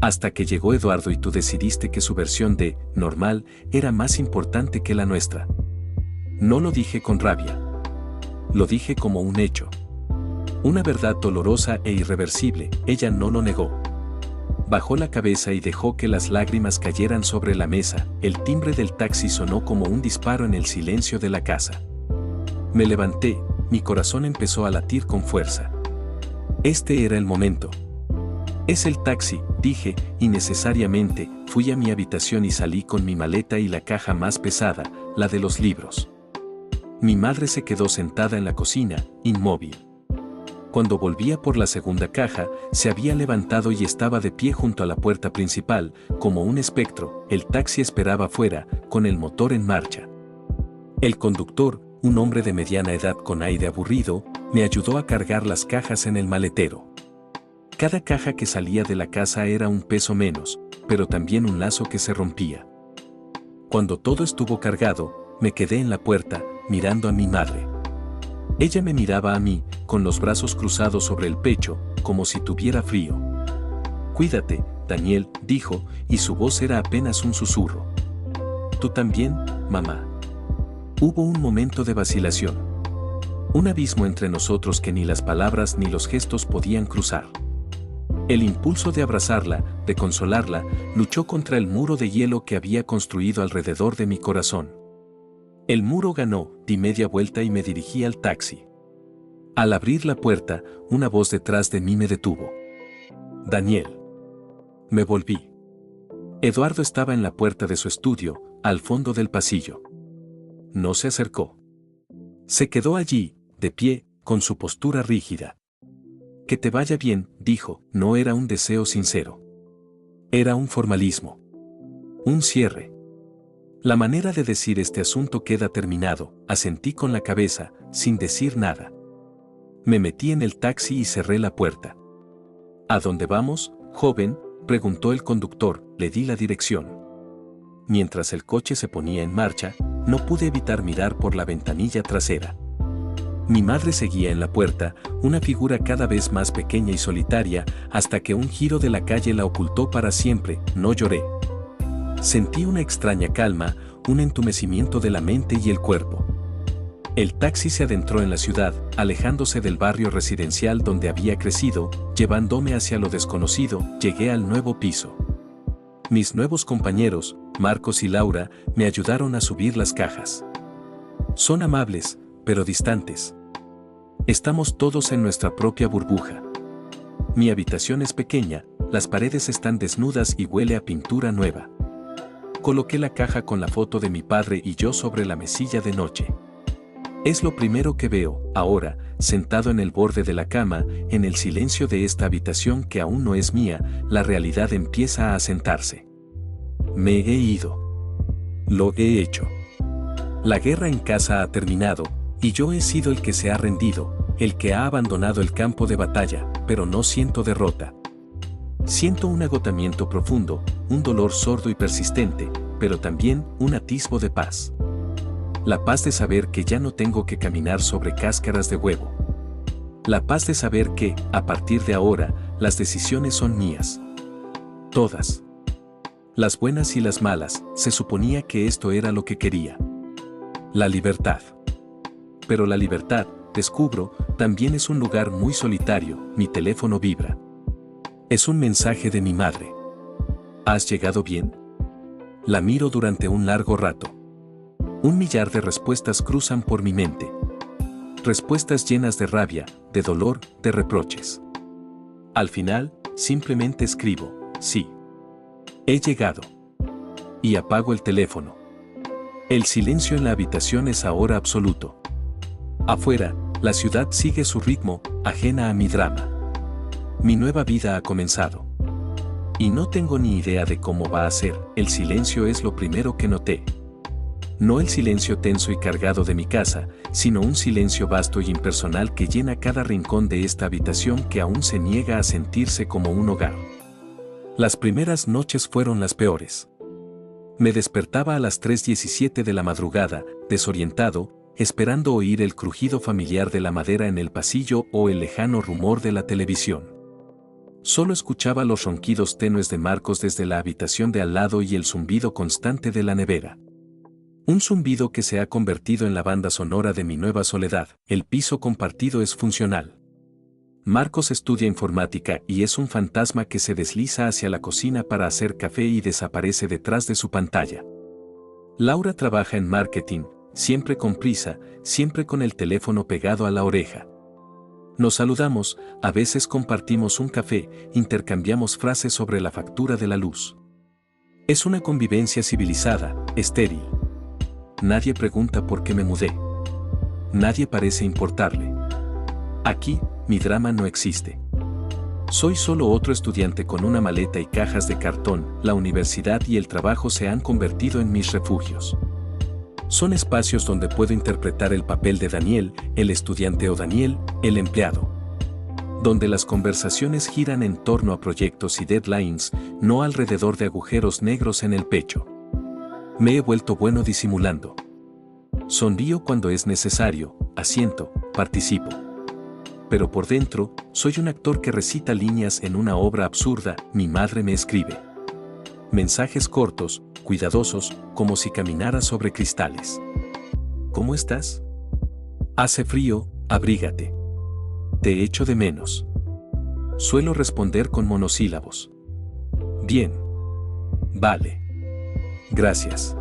Hasta que llegó Eduardo y tú decidiste que su versión de normal era más importante que la nuestra. No lo dije con rabia. Lo dije como un hecho. Una verdad dolorosa e irreversible. Ella no lo negó. Bajó la cabeza y dejó que las lágrimas cayeran sobre la mesa. El timbre del taxi sonó como un disparo en el silencio de la casa. Me levanté, mi corazón empezó a latir con fuerza. Este era el momento. Es el taxi, dije, y necesariamente, fui a mi habitación y salí con mi maleta y la caja más pesada, la de los libros. Mi madre se quedó sentada en la cocina, inmóvil. Cuando volvía por la segunda caja, se había levantado y estaba de pie junto a la puerta principal, como un espectro. El taxi esperaba afuera, con el motor en marcha. El conductor, un hombre de mediana edad con aire aburrido, me ayudó a cargar las cajas en el maletero. Cada caja que salía de la casa era un peso menos, pero también un lazo que se rompía. Cuando todo estuvo cargado, me quedé en la puerta, mirando a mi madre. Ella me miraba a mí, con los brazos cruzados sobre el pecho, como si tuviera frío. Cuídate, Daniel, dijo, y su voz era apenas un susurro. ¿Tú también, mamá? Hubo un momento de vacilación. Un abismo entre nosotros que ni las palabras ni los gestos podían cruzar. El impulso de abrazarla, de consolarla, luchó contra el muro de hielo que había construido alrededor de mi corazón. El muro ganó, di media vuelta y me dirigí al taxi. Al abrir la puerta, una voz detrás de mí me detuvo. Daniel. Me volví. Eduardo estaba en la puerta de su estudio, al fondo del pasillo. No se acercó. Se quedó allí, de pie, con su postura rígida. Que te vaya bien, dijo, no era un deseo sincero. Era un formalismo. Un cierre. La manera de decir este asunto queda terminado, asentí con la cabeza, sin decir nada. Me metí en el taxi y cerré la puerta. ¿A dónde vamos, joven?, preguntó el conductor, le di la dirección. Mientras el coche se ponía en marcha, no pude evitar mirar por la ventanilla trasera. Mi madre seguía en la puerta, una figura cada vez más pequeña y solitaria, hasta que un giro de la calle la ocultó para siempre. No lloré. Sentí una extraña calma, un entumecimiento de la mente y el cuerpo. El taxi se adentró en la ciudad, alejándose del barrio residencial donde había crecido, llevándome hacia lo desconocido. Llegué al nuevo piso. Mis nuevos compañeros, Marcos y Laura, me ayudaron a subir las cajas. Son amables, pero distantes. Estamos todos en nuestra propia burbuja. Mi habitación es pequeña, las paredes están desnudas y huele a pintura nueva. Coloqué la caja con la foto de mi padre y yo sobre la mesilla de noche. Es lo primero que veo, ahora, sentado en el borde de la cama, en el silencio de esta habitación que aún no es mía, la realidad empieza a asentarse. Me he ido. Lo he hecho. La guerra en casa ha terminado, y yo he sido el que se ha rendido, el que ha abandonado el campo de batalla, pero no siento derrota. Siento un agotamiento profundo, un dolor sordo y persistente, pero también un atisbo de paz. La paz de saber que ya no tengo que caminar sobre cáscaras de huevo. La paz de saber que, a partir de ahora, las decisiones son mías. Todas. Las buenas y las malas, se suponía que esto era lo que quería. La libertad. Pero la libertad, descubro, también es un lugar muy solitario. Mi teléfono vibra. Es un mensaje de mi madre. ¿Has llegado bien? La miro durante un largo rato. Un millar de respuestas cruzan por mi mente. Respuestas llenas de rabia, de dolor, de reproches. Al final, simplemente escribo, sí. He llegado. Y apago el teléfono. El silencio en la habitación es ahora absoluto. Afuera, la ciudad sigue su ritmo, ajena a mi drama. Mi nueva vida ha comenzado. Y no tengo ni idea de cómo va a ser. El silencio es lo primero que noté. No el silencio tenso y cargado de mi casa, sino un silencio vasto y impersonal que llena cada rincón de esta habitación que aún se niega a sentirse como un hogar. Las primeras noches fueron las peores. Me despertaba a las 3:17 de la madrugada, desorientado, esperando oír el crujido familiar de la madera en el pasillo o el lejano rumor de la televisión. Solo escuchaba los ronquidos tenues de Marcos desde la habitación de al lado y el zumbido constante de la nevera. Un zumbido que se ha convertido en la banda sonora de mi nueva soledad. El piso compartido es funcional. Marcos estudia informática y es un fantasma que se desliza hacia la cocina para hacer café y desaparece detrás de su pantalla. Laura trabaja en marketing, siempre con prisa, siempre con el teléfono pegado a la oreja. Nos saludamos, a veces compartimos un café, intercambiamos frases sobre la factura de la luz. Es una convivencia civilizada, estéril. Nadie pregunta por qué me mudé. Nadie parece importarle. Aquí, mi drama no existe. Soy solo otro estudiante con una maleta y cajas de cartón. La universidad y el trabajo se han convertido en mis refugios. Son espacios donde puedo interpretar el papel de Daniel, el estudiante o Daniel, el empleado. Donde las conversaciones giran en torno a proyectos y deadlines, no alrededor de agujeros negros en el pecho. Me he vuelto bueno disimulando. Sonrío cuando es necesario, asiento, participo. Pero por dentro, soy un actor que recita líneas en una obra absurda. Mi madre me escribe mensajes cortos, cuidadosos, como si caminara sobre cristales. ¿Cómo estás? Hace frío, Abrígate. Te echo de menos. Suelo responder con monosílabos. Bien. Vale. Gracias.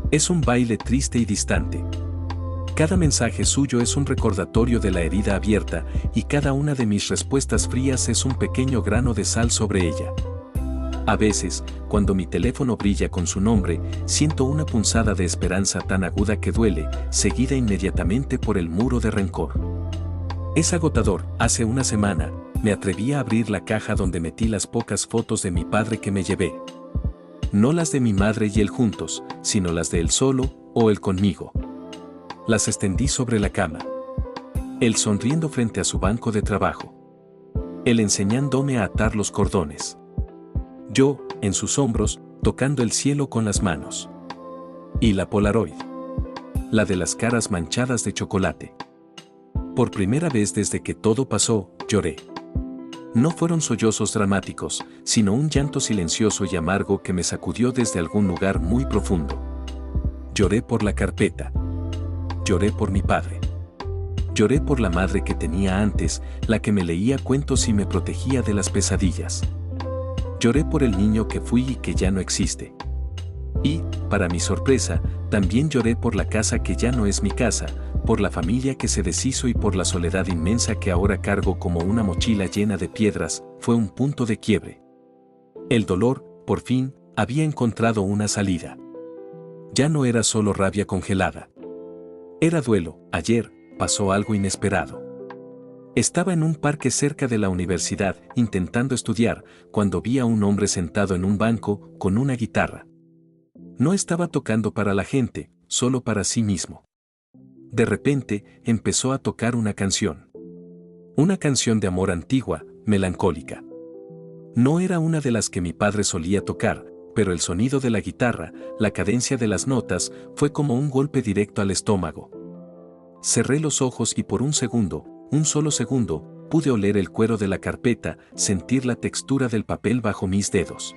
Es un baile triste y distante. Cada mensaje suyo es un recordatorio de la herida abierta, y cada una de mis respuestas frías es un pequeño grano de sal sobre ella. A veces, cuando mi teléfono brilla con su nombre, siento una punzada de esperanza tan aguda que duele, seguida inmediatamente por el muro de rencor. Es agotador. Hace una semana, me atreví a abrir la caja donde metí las pocas fotos de mi padre que me llevé. No las de mi madre y él juntos, sino las de él solo, o él conmigo. Las extendí sobre la cama. Él sonriendo frente a su banco de trabajo. Él enseñándome a atar los cordones. Yo, en sus hombros, tocando el cielo con las manos. Y la Polaroid. La de las caras manchadas de chocolate. Por primera vez desde que todo pasó, lloré. No fueron sollozos dramáticos, sino un llanto silencioso y amargo que me sacudió desde algún lugar muy profundo. Lloré por la carpeta. Lloré por mi padre. Lloré por la madre que tenía antes, la que me leía cuentos y me protegía de las pesadillas. Lloré por el niño que fui y que ya no existe. Y, para mi sorpresa, también lloré por la casa que ya no es mi casa, por la familia que se deshizo y por la soledad inmensa que ahora cargo como una mochila llena de piedras. Fue un punto de quiebre. El dolor, por fin, había encontrado una salida. Ya no era solo rabia congelada. Era duelo. Ayer, pasó algo inesperado. Estaba en un parque cerca de la universidad, intentando estudiar, cuando vi a un hombre sentado en un banco, con una guitarra. No estaba tocando para la gente, solo para sí mismo. De repente, empezó a tocar una canción. Una canción de amor antigua, melancólica. No era una de las que mi padre solía tocar, pero el sonido de la guitarra, la cadencia de las notas, fue como un golpe directo al estómago. Cerré los ojos y por un solo segundo, pude oler el cuero de la carpeta, sentir la textura del papel bajo mis dedos.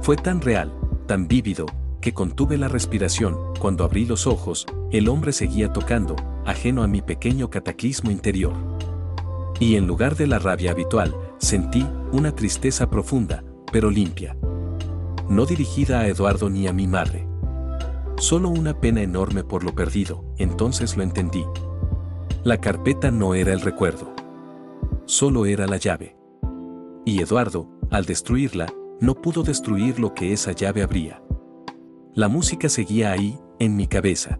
Fue tan real, tan vívido, que contuve la respiración. Cuando abrí los ojos, el hombre seguía tocando, ajeno a mi pequeño cataclismo interior. Y en lugar de la rabia habitual, sentí una tristeza profunda, pero limpia. No dirigida a Eduardo ni a mi madre. Solo una pena enorme por lo perdido. Entonces lo entendí. La carpeta no era el recuerdo. Solo era la llave. Y Eduardo, al destruirla, no pudo destruir lo que esa llave abría. La música seguía ahí, en mi cabeza.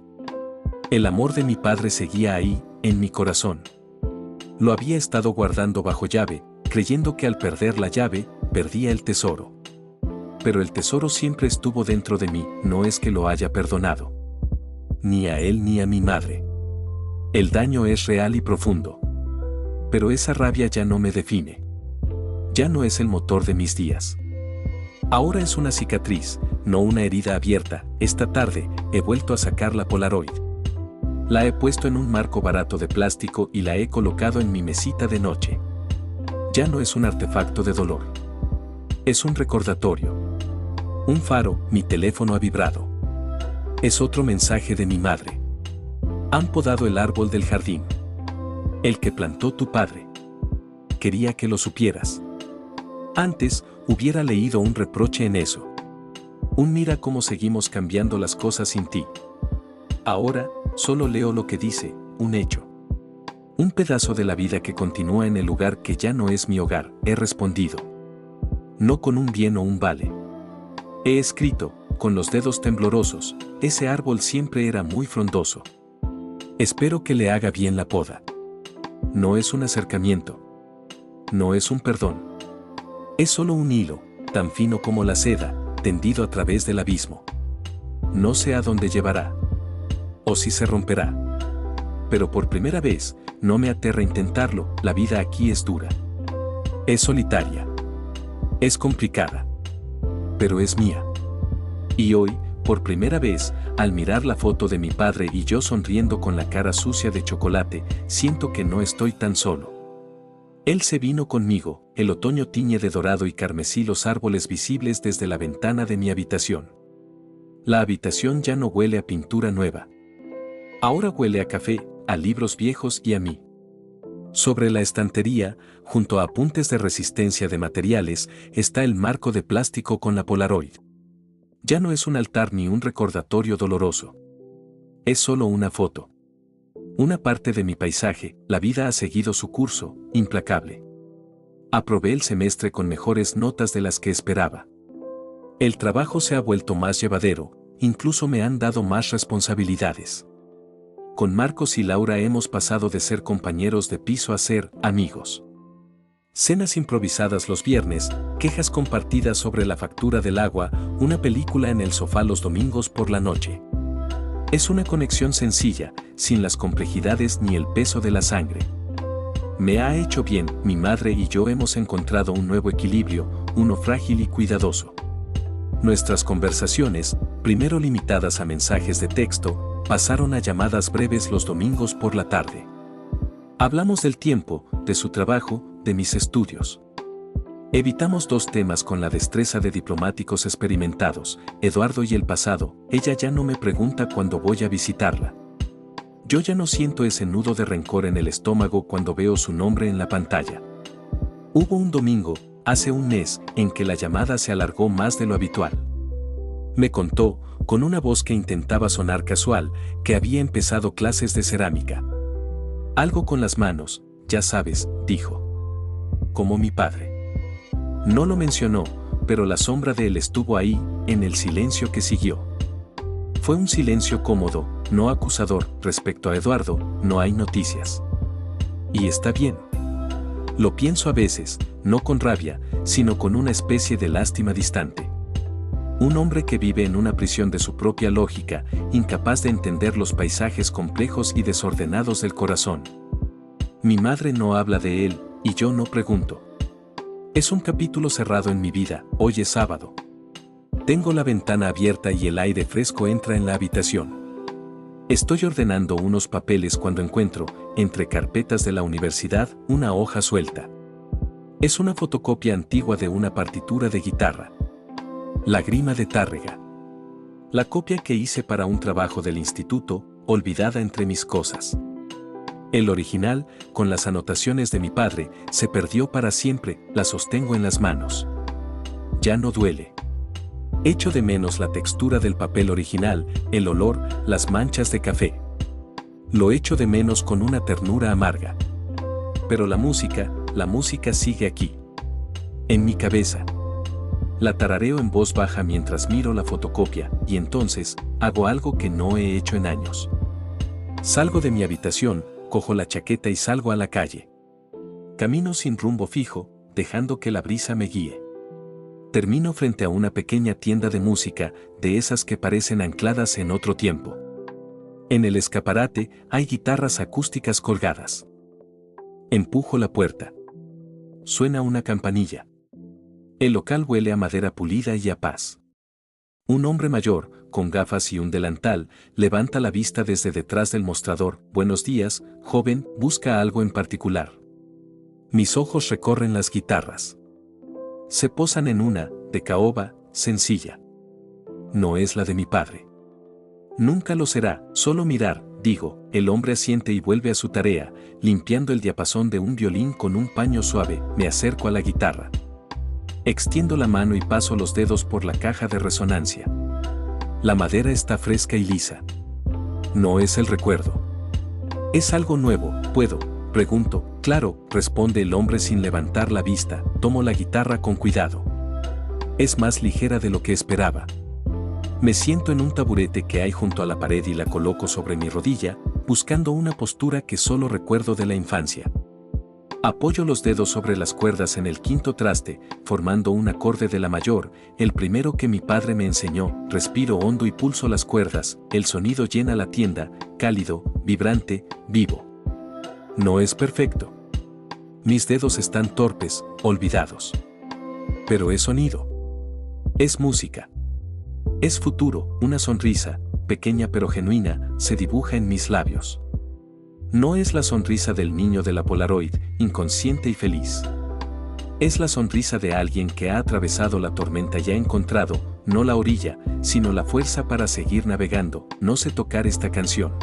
El amor de mi padre seguía ahí, en mi corazón. Lo había estado guardando bajo llave, creyendo que al perder la llave, perdía el tesoro. Pero el tesoro siempre estuvo dentro de mí, no es que lo haya perdonado. Ni a él ni a mi madre. El daño es real y profundo. Pero esa rabia ya no me define. Ya no es el motor de mis días. Ahora es una cicatriz, no una herida abierta. Esta tarde, he vuelto a sacar la Polaroid. La he puesto en un marco barato de plástico y la he colocado en mi mesita de noche. Ya no es un artefacto de dolor. Es un recordatorio. Un faro. Mi teléfono ha vibrado. Es otro mensaje de mi madre. Han podado el árbol del jardín. El que plantó tu padre. Quería que lo supieras. Antes, hubiera leído un reproche en eso. Un mira cómo seguimos cambiando las cosas sin ti. Ahora, solo leo lo que dice, un hecho. Un pedazo de la vida que continúa en el lugar que ya no es mi hogar. He respondido. No con un bien o un vale. He escrito, con los dedos temblorosos, ese árbol siempre era muy frondoso. Espero que le haga bien la poda. No es un acercamiento. No es un perdón. Es solo un hilo, tan fino como la seda, tendido a través del abismo. No sé a dónde llevará. O si se romperá. Pero por primera vez, no me aterra intentarlo. La vida aquí es dura. Es solitaria. Es complicada. Pero es mía. Y hoy, por primera vez, al mirar la foto de mi padre y yo sonriendo con la cara sucia de chocolate, siento que no estoy tan solo. Él se vino conmigo. El otoño tiñe de dorado y carmesí los árboles visibles desde la ventana de mi habitación. La habitación ya no huele a pintura nueva. Ahora huele a café, a libros viejos y a mí. Sobre la estantería, junto a apuntes de resistencia de materiales, está el marco de plástico con la Polaroid. Ya no es un altar ni un recordatorio doloroso. Es solo una foto. Una parte de mi paisaje. La vida ha seguido su curso, implacable. Aprobé el semestre con mejores notas de las que esperaba. El trabajo se ha vuelto más llevadero, incluso me han dado más responsabilidades. Con Marcos y Laura hemos pasado de ser compañeros de piso a ser amigos. Cenas improvisadas los viernes, quejas compartidas sobre la factura del agua, una película en el sofá los domingos por la noche. Es una conexión sencilla, sin las complejidades ni el peso de la sangre. Me ha hecho bien, mi madre y yo hemos encontrado un nuevo equilibrio, uno frágil y cuidadoso. Nuestras conversaciones, primero limitadas a mensajes de texto, pasaron a llamadas breves los domingos por la tarde. Hablamos del tiempo, de su trabajo, de mis estudios. Evitamos dos temas con la destreza de diplomáticos experimentados, Eduardo y el pasado. Ella ya no me pregunta cuándo voy a visitarla. Yo ya no siento ese nudo de rencor en el estómago cuando veo su nombre en la pantalla. Hubo un domingo, hace un mes, en que la llamada se alargó más de lo habitual. Me contó, con una voz que intentaba sonar casual, que había empezado clases de cerámica. Algo con las manos, ya sabes, dijo. Como mi padre. No lo mencionó, pero la sombra de él estuvo ahí, en el silencio que siguió. Fue un silencio cómodo, no acusador. Respecto a Eduardo, no hay noticias. Y está bien. Lo pienso a veces, no con rabia, sino con una especie de lástima distante. Un hombre que vive en una prisión de su propia lógica, incapaz de entender los paisajes complejos y desordenados del corazón. Mi madre no habla de él, y yo no pregunto. Es un capítulo cerrado en mi vida. Hoy es sábado. Tengo la ventana abierta y el aire fresco entra en la habitación. Estoy ordenando unos papeles cuando encuentro, entre carpetas de la universidad, una hoja suelta. Es una fotocopia antigua de una partitura de guitarra. La Grima de Tárrega. La copia que hice para un trabajo del instituto, olvidada entre mis cosas. El original, con las anotaciones de mi padre, se perdió para siempre. La sostengo en las manos. Ya no duele. Echo de menos la textura del papel original, el olor, las manchas de café. Lo echo de menos con una ternura amarga. Pero la música sigue aquí. En mi cabeza. La tarareo en voz baja mientras miro la fotocopia, y entonces, hago algo que no he hecho en años. Salgo de mi habitación, cojo la chaqueta y salgo a la calle. Camino sin rumbo fijo, dejando que la brisa me guíe. Termino frente a una pequeña tienda de música, de esas que parecen ancladas en otro tiempo. En el escaparate hay guitarras acústicas colgadas. Empujo la puerta. Suena una campanilla. El local huele a madera pulida y a paz. Un hombre mayor, con gafas y un delantal, levanta la vista desde detrás del mostrador. Buenos días, joven, ¿busca algo en particular? Mis ojos recorren las guitarras. Se posan en una, de caoba, sencilla. No es la de mi padre. Nunca lo será, solo mirar, digo. El hombre asiente y vuelve a su tarea, limpiando el diapasón de un violín con un paño suave. Me acerco a la guitarra. Extiendo la mano y paso los dedos por la caja de resonancia. La madera está fresca y lisa. No es el recuerdo. Es algo nuevo, ¿puedo? Pregunto. Claro, responde el hombre sin levantar la vista. Tomo la guitarra con cuidado. Es más ligera de lo que esperaba. Me siento en un taburete que hay junto a la pared y la coloco sobre mi rodilla, buscando una postura que solo recuerdo de la infancia. Apoyo los dedos sobre las cuerdas en el quinto traste, formando un acorde de la mayor, el primero que mi padre me enseñó. Respiro hondo y pulso las cuerdas, el sonido llena la tienda, cálido, vibrante, vivo. No es perfecto. Mis dedos están torpes, olvidados. Pero es sonido. Es música. Es futuro, una sonrisa, pequeña pero genuina, se dibuja en mis labios. No es la sonrisa del niño de la Polaroid, inconsciente y feliz. Es la sonrisa de alguien que ha atravesado la tormenta y ha encontrado, no la orilla, sino la fuerza para seguir navegando. No sé tocar esta canción.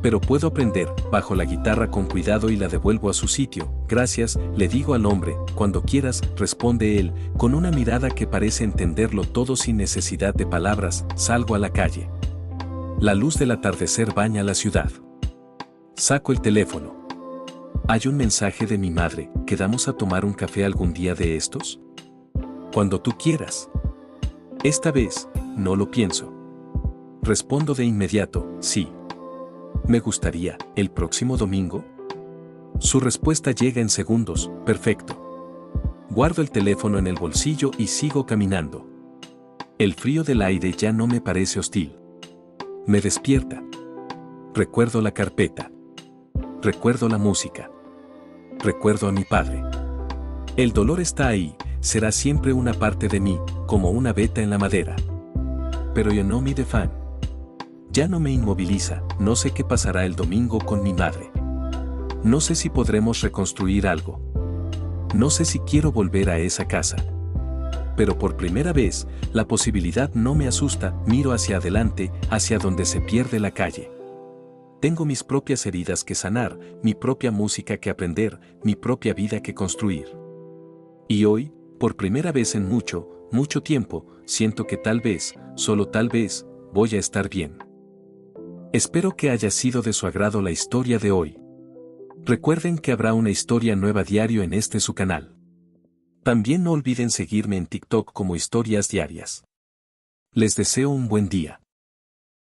Pero puedo aprender, bajo la guitarra con cuidado y la devuelvo a su sitio. Gracias, le digo al hombre, cuando quieras, responde él, con una mirada que parece entenderlo todo sin necesidad de palabras. Salgo a la calle. La luz del atardecer baña la ciudad. Saco el teléfono. Hay un mensaje de mi madre. ¿Quedamos a tomar un café algún día de estos? Cuando tú quieras. Esta vez, no lo pienso. Respondo de inmediato, sí. Me gustaría, ¿el próximo domingo? Su respuesta llega en segundos, perfecto. Guardo el teléfono en el bolsillo y sigo caminando. El frío del aire ya no me parece hostil. Me despierta. Recuerdo la carpeta. Recuerdo la música. Recuerdo a mi padre. El dolor está ahí, será siempre una parte de mí, como una veta en la madera. Pero yo no me defan. Ya no me inmoviliza, no sé qué pasará el domingo con mi madre. No sé si podremos reconstruir algo. No sé si quiero volver a esa casa. Pero por primera vez, la posibilidad no me asusta, miro hacia adelante, hacia donde se pierde la calle. Tengo mis propias heridas que sanar, mi propia música que aprender, mi propia vida que construir. Y hoy, por primera vez en mucho, mucho tiempo, siento que tal vez, solo tal vez, voy a estar bien. Espero que haya sido de su agrado la historia de hoy. Recuerden que habrá una historia nueva diario en su canal. También no olviden seguirme en TikTok como Historias Diarias. Les deseo un buen día.